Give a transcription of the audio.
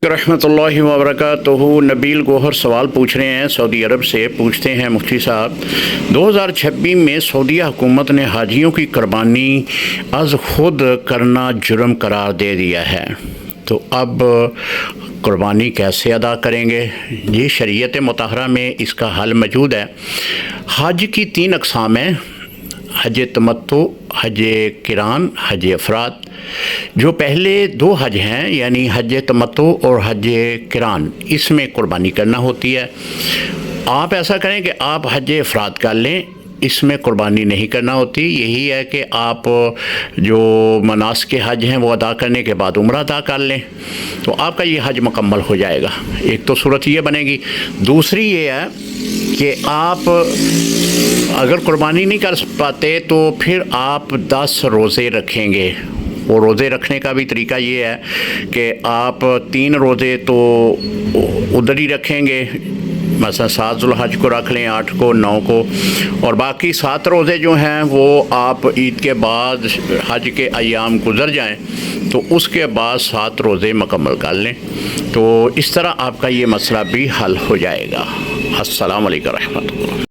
रहमतुल्लाहि व बरकातुहू। नबील गोहर सवाल पूछ रहे हैं, सऊदी अरब से पूछते हैं, मुफ्ती साहब 2026 में सऊदी हुकूमत ने हाजियों की कुर्बानी अज़ खुद करना जुर्म करार दे दिया है, तो अब कुर्बानी कैसे अदा करेंगे? जी, शरीयत मुतहरा में इसका हल मौजूद है। हज की 3 अक़साम हैं, हज तमत्तु, हज किरान, हज अफराद। जो पहले 2 हज हैं यानी हज तमत्तु और हज किरान, इसमें कुर्बानी करना होती है। आप ऐसा करें कि आप हज अफराद कर लें, इसमें कुर्बानी नहीं करना होती। यही है कि आप जो मनासिक हज हैं वो अदा करने के बाद उम्रा अदा कर लें, तो आपका ये हज मुकम्मल हो जाएगा। एक तो सूरत ये बनेगी। दूसरी ये है कि आप अगर कुर्बानी नहीं कर पाते तो फिर आप 10 रोज़े रखेंगे। वो रोज़े रखने का भी तरीका ये है कि आप 3 रोज़े तो उधर ही रखेंगे, मसलन 7 ज़ुल्हज को रख लें, 8 को, 9 को, और बाकी 7 रोज़े जो हैं वो आप ईद के बाद हज के अयाम गुज़र जाएं तो उसके बाद 7 रोज़े मुकम्मल कर लें। तो इस तरह आपका ये मसला भी हल हो जाएगा। अस्सलाम वालेकुम रहमतुल्लाह।